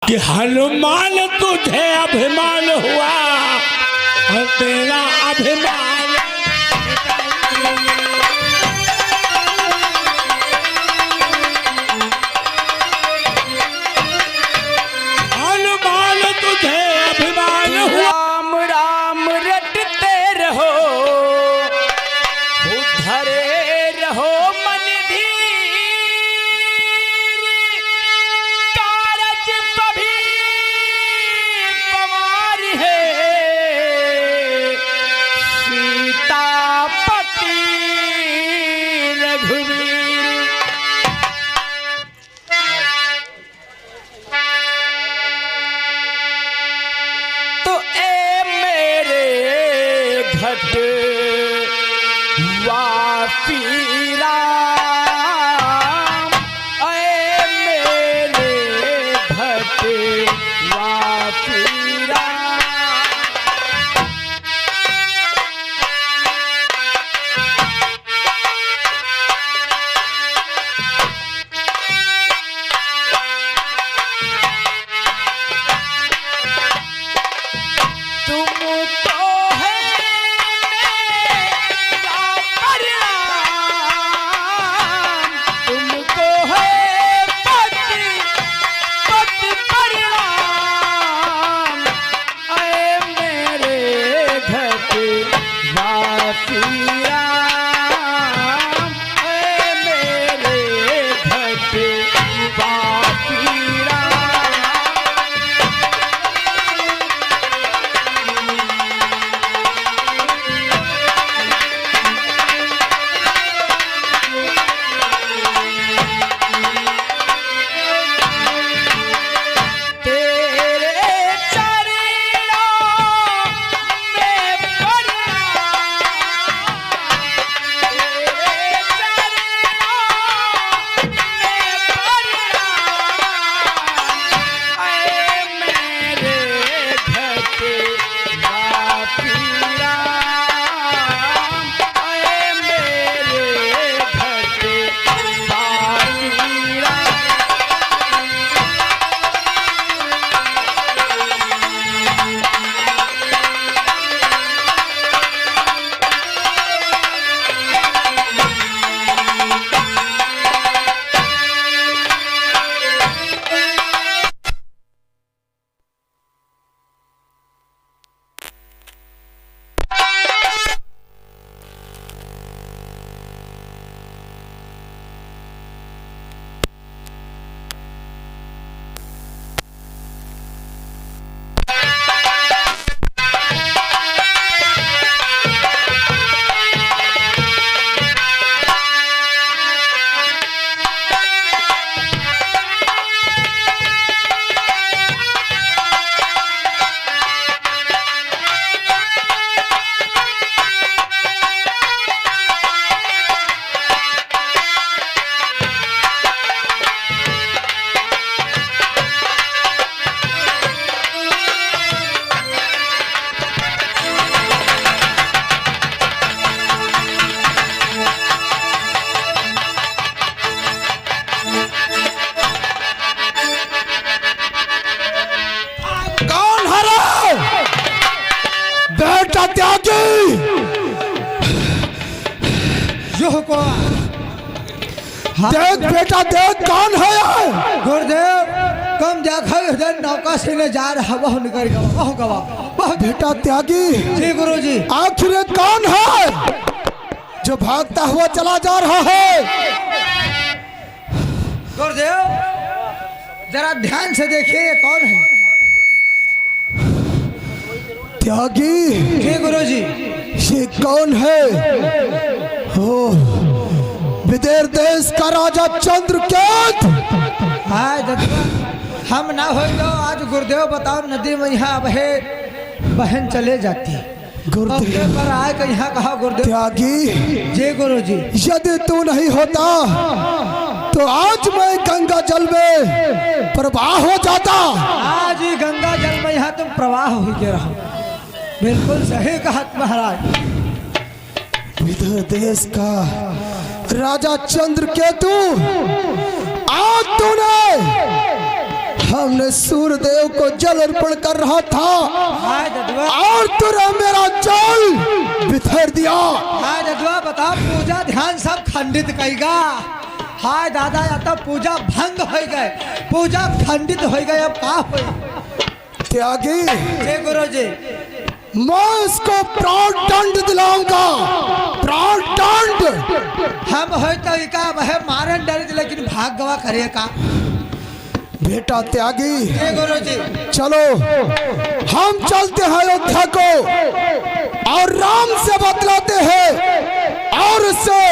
कि हनुमान तुझे अभिमान हुआ और तेरा अभिमान हनुमान तुझे अभिमान हुआ। राम राम रटते रहो, उधरे रहो मन धीर, कारज कभी पवार है, सीतापति रघुवीर। तो ए मेरे घट वापी राम, ए मेरे घट वापी राम। तुमको है मेरा प्रणाम, तुमको है पति पति प्रणाम, ऐ मेरे घट वासी राम, ऐ मेरे घट वासी राम। तेरे चरणों में प्रणाम, तेरे चरणों में प्रणाम, ऐ मेरे घट वापी राम, ऐ मेरे घट वापी राम। कौन है रे? बेटा त्यागी जो को देख बेटा देख कौन है ये? गुरुदेव कम देखा इधर नौका से न जा रहा वह निकल गवा वह गवा वह बेटा त्यागी जी गुरु जी। आखिर ये कौन है जो भागता हुआ चला जा रहा है? गुरुदेव जरा ध्यान से देखिए ये कौन है। त्यागी जी गुरु जी। ये कौन है? ओ विदेर देश का राजा चंद्रकेत। हाँ जदवा हम ना हो तो आज गुरुदेव बताओ नदी में यहाँ बहे बहन चले जाती है गुरुदेव पर आए कि यहाँ कहा गुरुदेव। त्यागी जी गुरु जी। यदि तू नहीं होता तो आज मैं गंगा जल में प्रवाह हो जाता। आज ही गंगा जल में यहाँ तुम प्रवाह हो के रहो। बिल्कुल सही कहा महाराज। विदर्भ देश का राजा चंद्रकेतु आज तूने हमने सूर्यदेव को जल अर्पण कर रहा था हाय ददुआ, और तूने मेरा जल बिखेर दिया। हाय ददुआ बता, पूजा ध्यान सब खंडित कईगा। हाय दादा, या तो पूजा भंग हो गए, पूजा खंडित हो गए, अब का होई? त्यागी, जय गुरु जी। मैं इसको प्राण दंड दिलाऊंगा, प्राण दंड। हम हो तो इका वह मारन डर, लेकिन भाग गवा करे का। बेटा त्यागी, जय गुरु जी। चलो हम चलते हैं अयोध्या को और राम से बतलाते हैं और इससे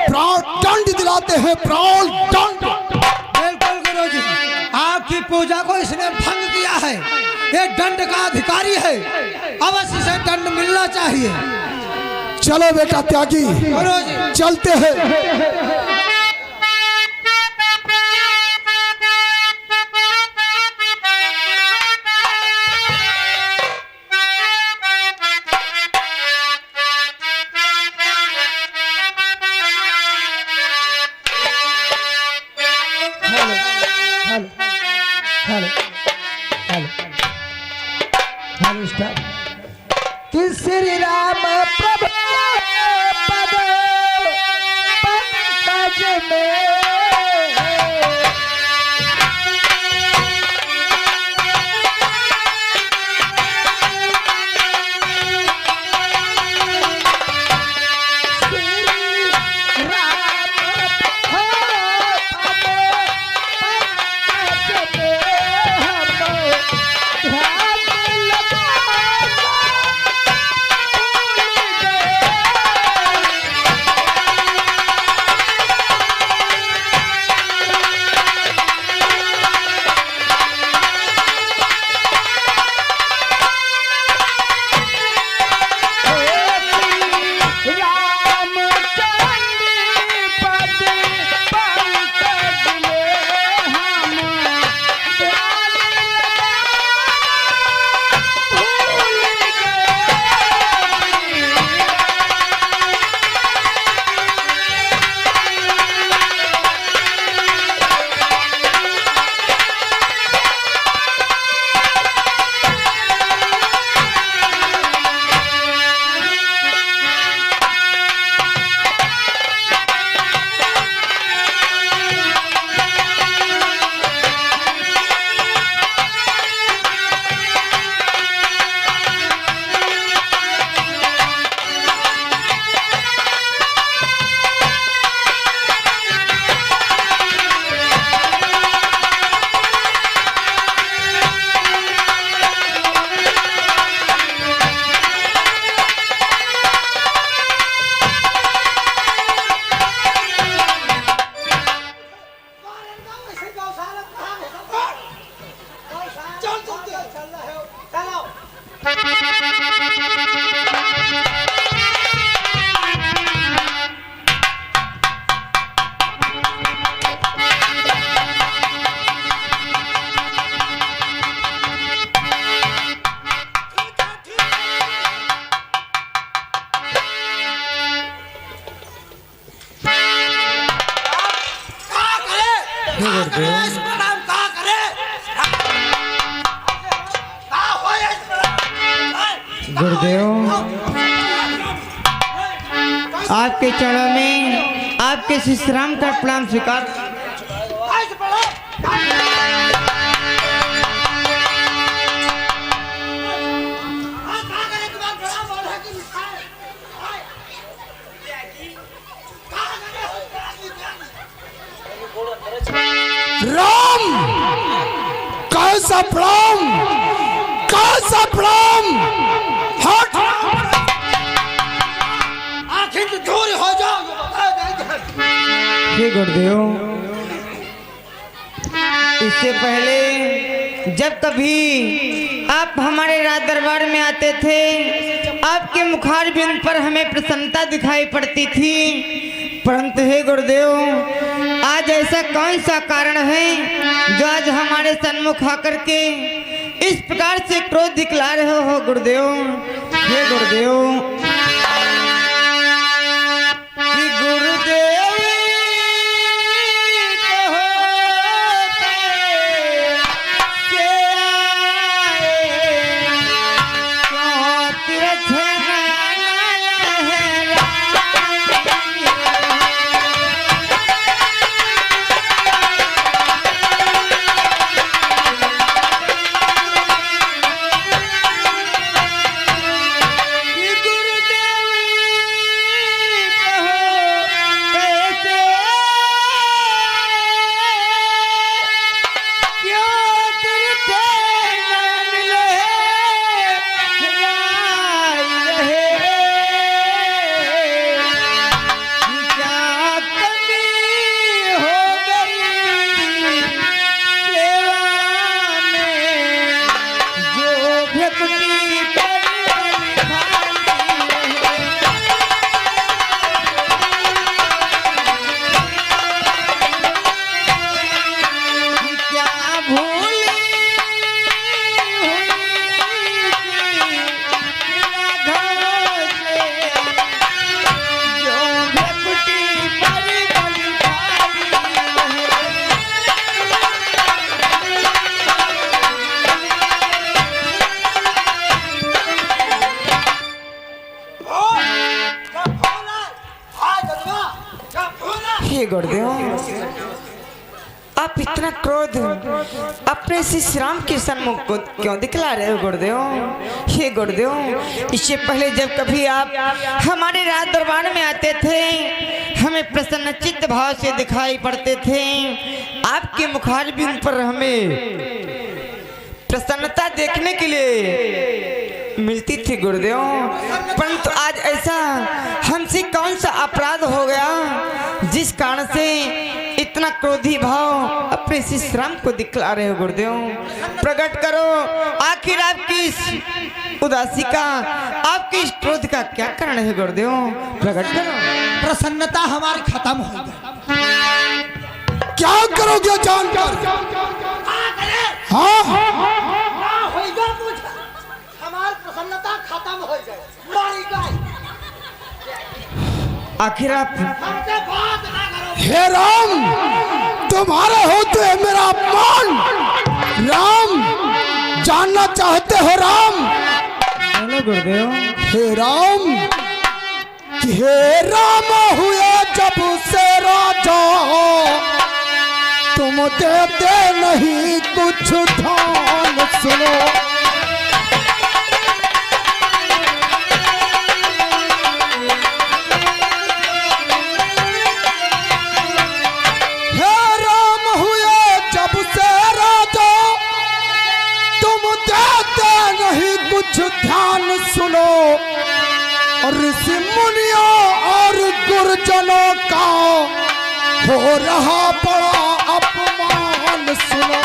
प्राण दंड दिलाते हैं, प्राण दंड। बिल्कुल गुरु जी, आपकी पूजा को इसने भंग किया है, ये दंड का अधिकारी है, अवश्य से दंड मिलना चाहिए। चलो बेटा त्यागी, गुरु जी। चलते हैं। कि श्री राम प्रभु पद पंकज में गुरुदेव, आपके चरणों में आपके शिष्यराम का प्रणाम स्वीकार। राम, कैसा प्रणाम, कैसा प्रणाम। हट, आखिर दूर हो जाओ। हे गुरुदेव, इससे पहले जब कभी आप हमारे राज दरबार में आते थे, आपके मुखार बिंद पर हमें प्रसन्नता दिखाई पड़ती थी, परंतु हे गुरुदेव, आज ऐसा कौन सा कारण है जो आज हमारे सन्मुख आकर के इस प्रकार से क्रोध दिखला रहे हो गुरुदेव? हे गुरुदेव, कि गुरुदेव कहो हे गुरुदेव, आप इतना क्रोध अपने श्री श्री राम के सन्मुख को क्यों दिखला रहे हो गुरुदेव? हे गुरुदेव, इससे पहले जब कभी आप हमारे राज दरबार में आते थे, हमें प्रसन्न चित्त भाव से दिखाई पड़ते थे। आपके मुखारबिंद पर हमें प्रसन्नता देखने के लिए मिलती थी गुरुदेव, परंतु आज ऐसा हमसे कौन सा अपराध हो गया जिस कारण से इतना क्रोधी भाव अपने श्री राम को दिखला रहे हो गुरुदेव? प्रकट करो, आखिर आपकी इस उदासी का, आपके इस क्रोध का क्या कारण है गुरुदेव? प्रकट करो। प्रसन्नता हमारी खत्म हो गई। क्या करोगे जानकर? हाँ हमारी प्रसन्नता खत्म हो गई, मारी गई। आखिर आप हमसे बात ना करो। हे राम, तुम्हारे होते है मेरा अपमान। राम, जानना चाहते हो राम? बोलो गुरुदेव। हे राम, कि हे राम हुए जब से राजा, तुम देते नहीं कुछ ध्यान। सुनो, हे राम हुए जब से राजा, तुम देते नहीं कुछ ध्यान। सुनो, और ऋषि मुनियों और गुरुजनों का हो रहा बड़ा अपमान। सुनो,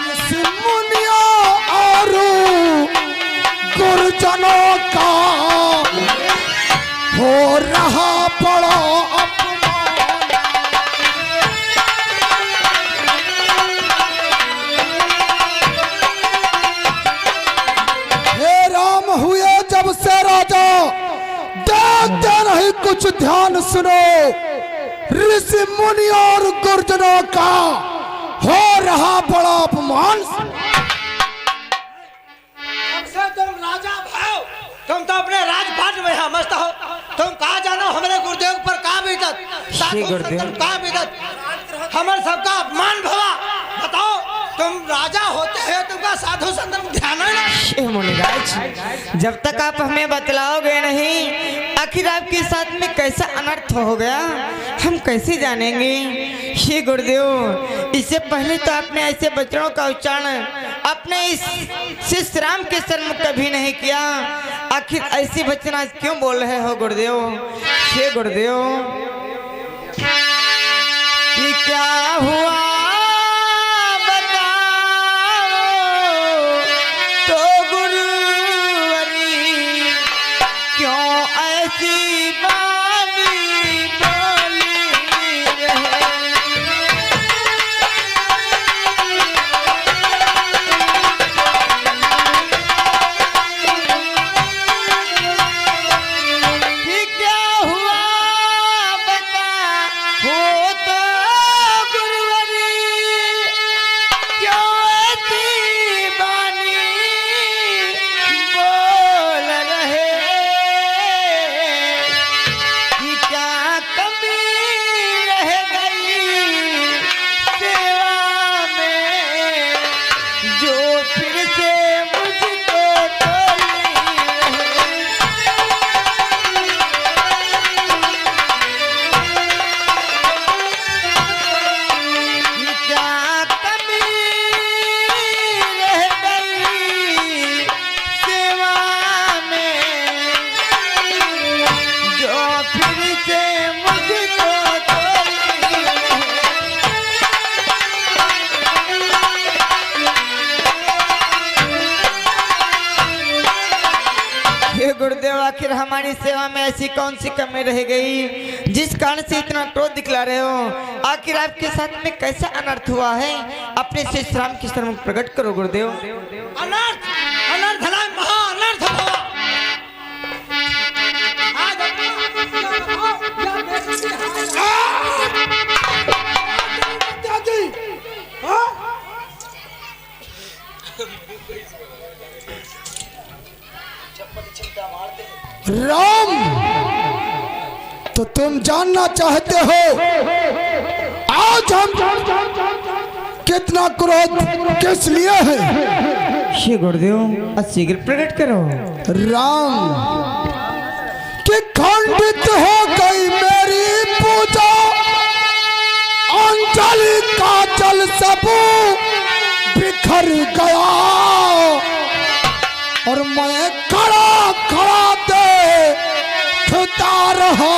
ऋषि मुनियों और गुरुजनों का हो रहा बड़ा अपमान। हे राम हुए जब से राजा, देखते नहीं कुछ ध्यान। सुनो, ऋषि मुनि और गुरुजनों का हो रहा बड़ा अपमान। से तुम राजा भाव, तुम तो अपने राजपाट में है मस्त हो। तुम कहा जानो हमारे गुरुदेव पर का बीतत, साधु संतन का बीतत, हमारे सबका अपमान भवा। बताओ, तुम राजा होते हैं, तुमका साधु संतन ध्यान है ना? हे मुनिराज, जब तक आप हमें बतलाओगे नहीं आखिर आपके साथ में कैसा अनर्थ हो गया, हम कैसे जानेंगे? हे गुरुदेव, इससे पहले तो आपने ऐसे वचनों का उच्चारण अपने इस श्री राम के सन्मुख कभी नहीं किया। आखिर ऐसे वचन आज क्यों बोल रहे हो गुरुदेव? हे गुरुदेव, कि क्या हुआ गुरुदेव, आखिर हमारी सेवा में ऐसी कौन सी कमी रह गई जिस कारण से इतना क्रोध दिखला रहे हो? आखिर आपके साथ में कैसा अनर्थ हुआ है? अपने श्री राम के सन्मुख प्रकट करो गुरुदेव। अनर्थ, अनर्थ ना, महा अनर्थ हुआ। तो तुम जानना चाहते हो आज हम कितना क्रोध किस लिए है? श्री गुरुदेव शीघ्र प्रकट करो। राम कि खंडित हो गई मेरी पूजा, अंजलि का जल सब बिखर गया, और मैं खड़ा खड़ा देखता रहा,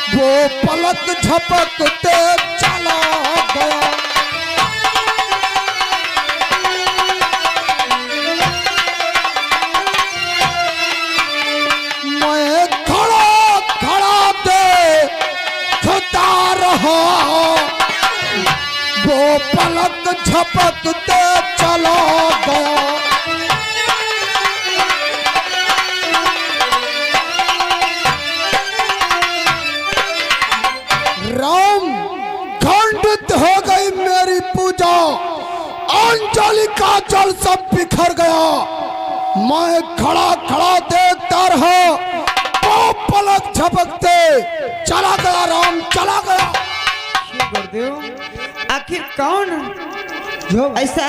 वो पलक झपकते चला गया। मैं खड़ा खड़ा देखता रहा, वो पलक झपकते चला गया। राम खंडित हो गई मेरी पूजा, अंजलि का जल सब बिखर गया, मैं खड़ा खड़ा देखता रहा, वो पलक झपकते चला गया। राम चला गया। श्री गुरुदेव आखिर कौन जो ऐसा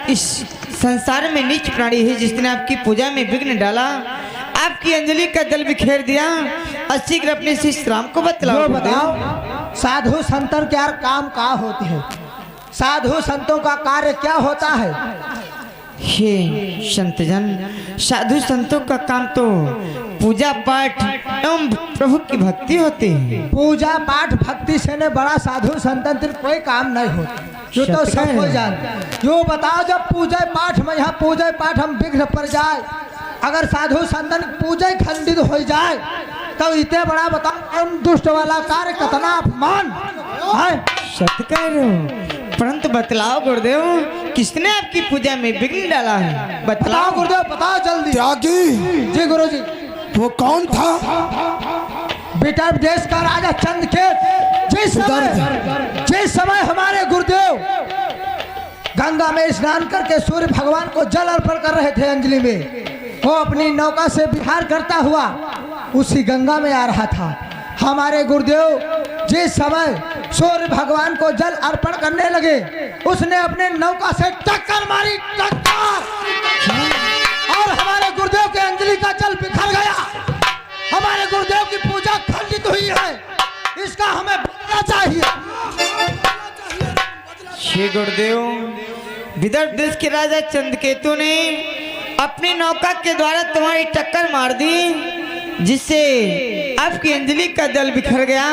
इस संसार में नीच प्राणी है जिसने आपकी पूजा में विघ्न डाला, आपकी अंजलि का जल बिखेर दिया? और शीघ्र अपने शिष्य राम को बतलाओ। बताओ साधु संतन क्या काम का होते हैं? साधु संतों का कार्य क्या होता है? हे संतजन, साधु संतों का काम तो पूजा पाठ एवं प्रभु की भक्ति होती है। पूजा पाठ भक्ति से ने बड़ा साधु संतन फिर कोई काम नहीं होता, जो तो सब हो जाए। जो बताओ जब पूजा पाठ में यहाँ पूजा पाठ हम विघ्न पड़ जाए, अगर साधु संतन पूजा खंडित हो जाए तो इतने बड़ा बताओ हम दुष्ट वाला कार्य कितना अपमान है। सत्य कह रहे हो, परंतु बतलाओ गुरुदेव किसने आपकी पूजा में विघ्न डाला है? बताओ गुरुदेव, बताओ जल्दी। त्यागी जी गुरु जी। वो कौन था? बेटा देश का राजा चंद के जिस समय हमारे गुरुदेव गंगा में स्नान करके सूर्य भगवान को जल अर्पण कर रहे थे अंजलि में, वो अपनी नौका से विहार करता हुआ उसी गंगा में आ रहा था। हमारे गुरुदेव जिस समय सूर्य भगवान को जल अर्पण करने लगे, उसने अपने नौका से टक्कर मारी, टक्कर, और हमारे गुरुदेव के अंजलि का जल बिखर गया। हमारे गुरुदेव की पूजा खंडित हुई है, इसका हमें बदला चाहिए। श्री गुरुदेव, विदर्भ देश के राजा चंद्रकेतु ने अपनी नौका के द्वारा तुम्हारी टक्कर मार दी, जिससे आपकी अंजलि का जल बिखर गया,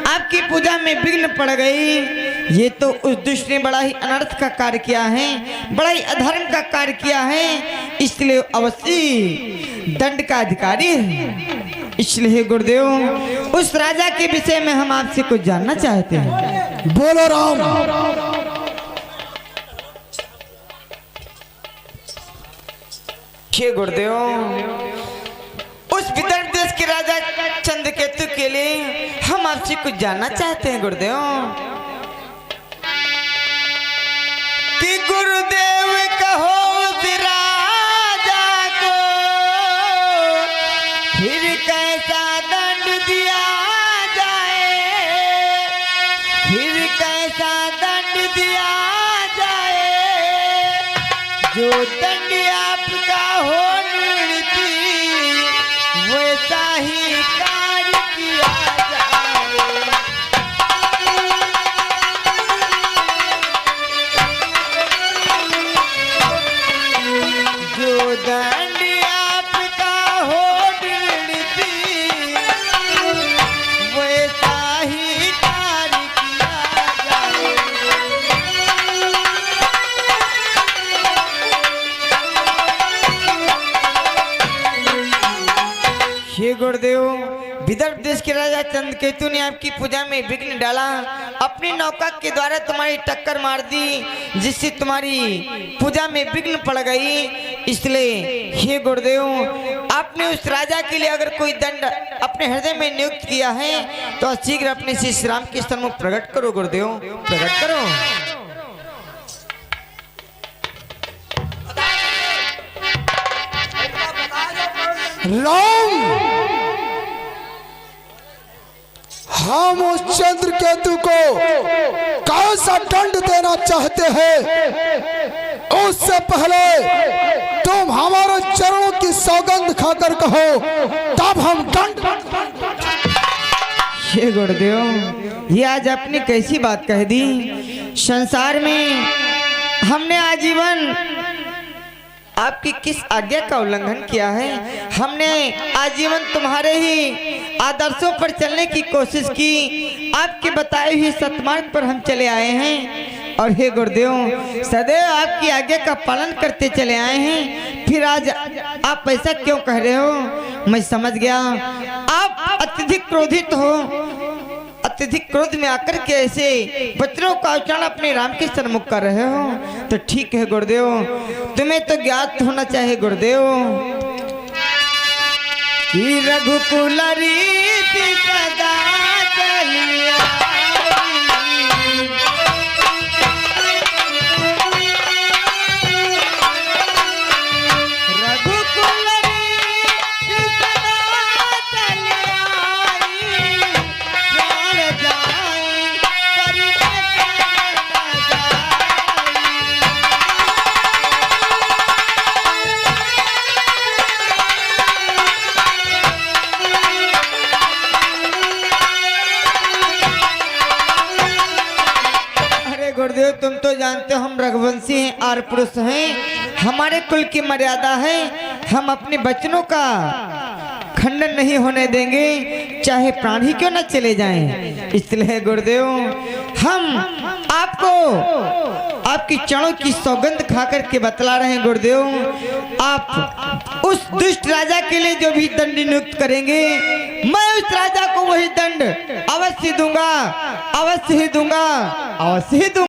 आपकी पूजा में विघ्न पड़ गई। ये तो उस दुष्ट ने बड़ा ही अनर्थ का कार्य किया है, बड़ा ही अधर्म का कार्य किया है, इसलिए अवश्य दंड का अधिकारी है। इसलिए गुरुदेव उस राजा के विषय में हम आपसे कुछ जानना चाहते हैं। बोलो राम। हे गुरुदेव, उस विदर्भ देश के राजा चंद्रकेतु के लिए हम आपसे कुछ जानना चाहते हैं गुरुदेव। कि गुरुदेव कहो उस राजा को फिर कैसा दंड दिया जाए, फिर कैसा दंड दिया जाए, जो दंड आपका हो निर्णीति वैसा ही कार्य किया जाए। जो दंड आपका हो निर्णीति वैसा ही कार्य किया जाए। हे गुरुदेव, विदर्भ देश के राजा चंद्रकेतु ने आपकी पूजा में विघ्न डाला, अपनी नौका के द्वारा तुम्हारी टक्कर मार दी, जिससे तुम्हारी पूजा में विघ्न पड़ गई। इसलिए हे गुरुदेव, आपने उस राजा के लिए अगर कोई दंड अपने हृदय में नियुक्त किया है तो शीघ्र अपने श्री राम के सन्मुख प्रकट करो गुरुदेव, प्रकट करो। राम हम उस चंद्रकेतु को कैसा दंड देना चाहते हैं, उससे पहले तुम हमारे चरणों की सौगंध खाकर कहो, तब हम दंड। हे गुरुदेव, ये आज आपने कैसी बात कह दी। संसार में हमने आजीवन आपकी किस आज्ञा का उल्लंघन किया है। हमने आजीवन तुम्हारे ही आदर्शों पर चलने की कोशिश की, आपके बताए हुए सतमार्ग पर हम चले आए हैं। और हे गुरुदेव, सदैव आपकी आज्ञा का पालन करते चले आए हैं, फिर आज आप ऐसा क्यों कह रहे हो? मैं समझ गया, आप अत्यधिक क्रोधित हो। अत्यधिक क्रोध में आकर के ऐसे वचनों का उच्चारण अपने राम के सन्मुख कर रहे हो, तो ठीक है गुरुदेव, तुम्हें तो ज्ञात होना चाहिए गुरुदेव कि रघुकुल रीति सदा चली आई। रघुकुल रीति सदा चली आई, प्राण जाए परिवर्तन न जाए। अरे गुरुदेव, तुम तो जानते हो हम रघुवंशी हैं, आर पुरुष हैं, हमारे कुल की मर्यादा है, हम अपने बचनों का खंडन नहीं होने देंगे, चाहे प्राण ही क्यों न चले जाएं। इसलिए गुरुदेव, हम आपको आपकी चरणों की सौगंध खा करके बतला रहे हैं गुरुदेव, आप उस दुष्ट राजा के लिए जो भी दंड नियुक्त करेंगे, मैं उस राजा को वही दंड अवश्य दूंगा, अवश्य ही दूंगा, अवश्य ही दूंगा।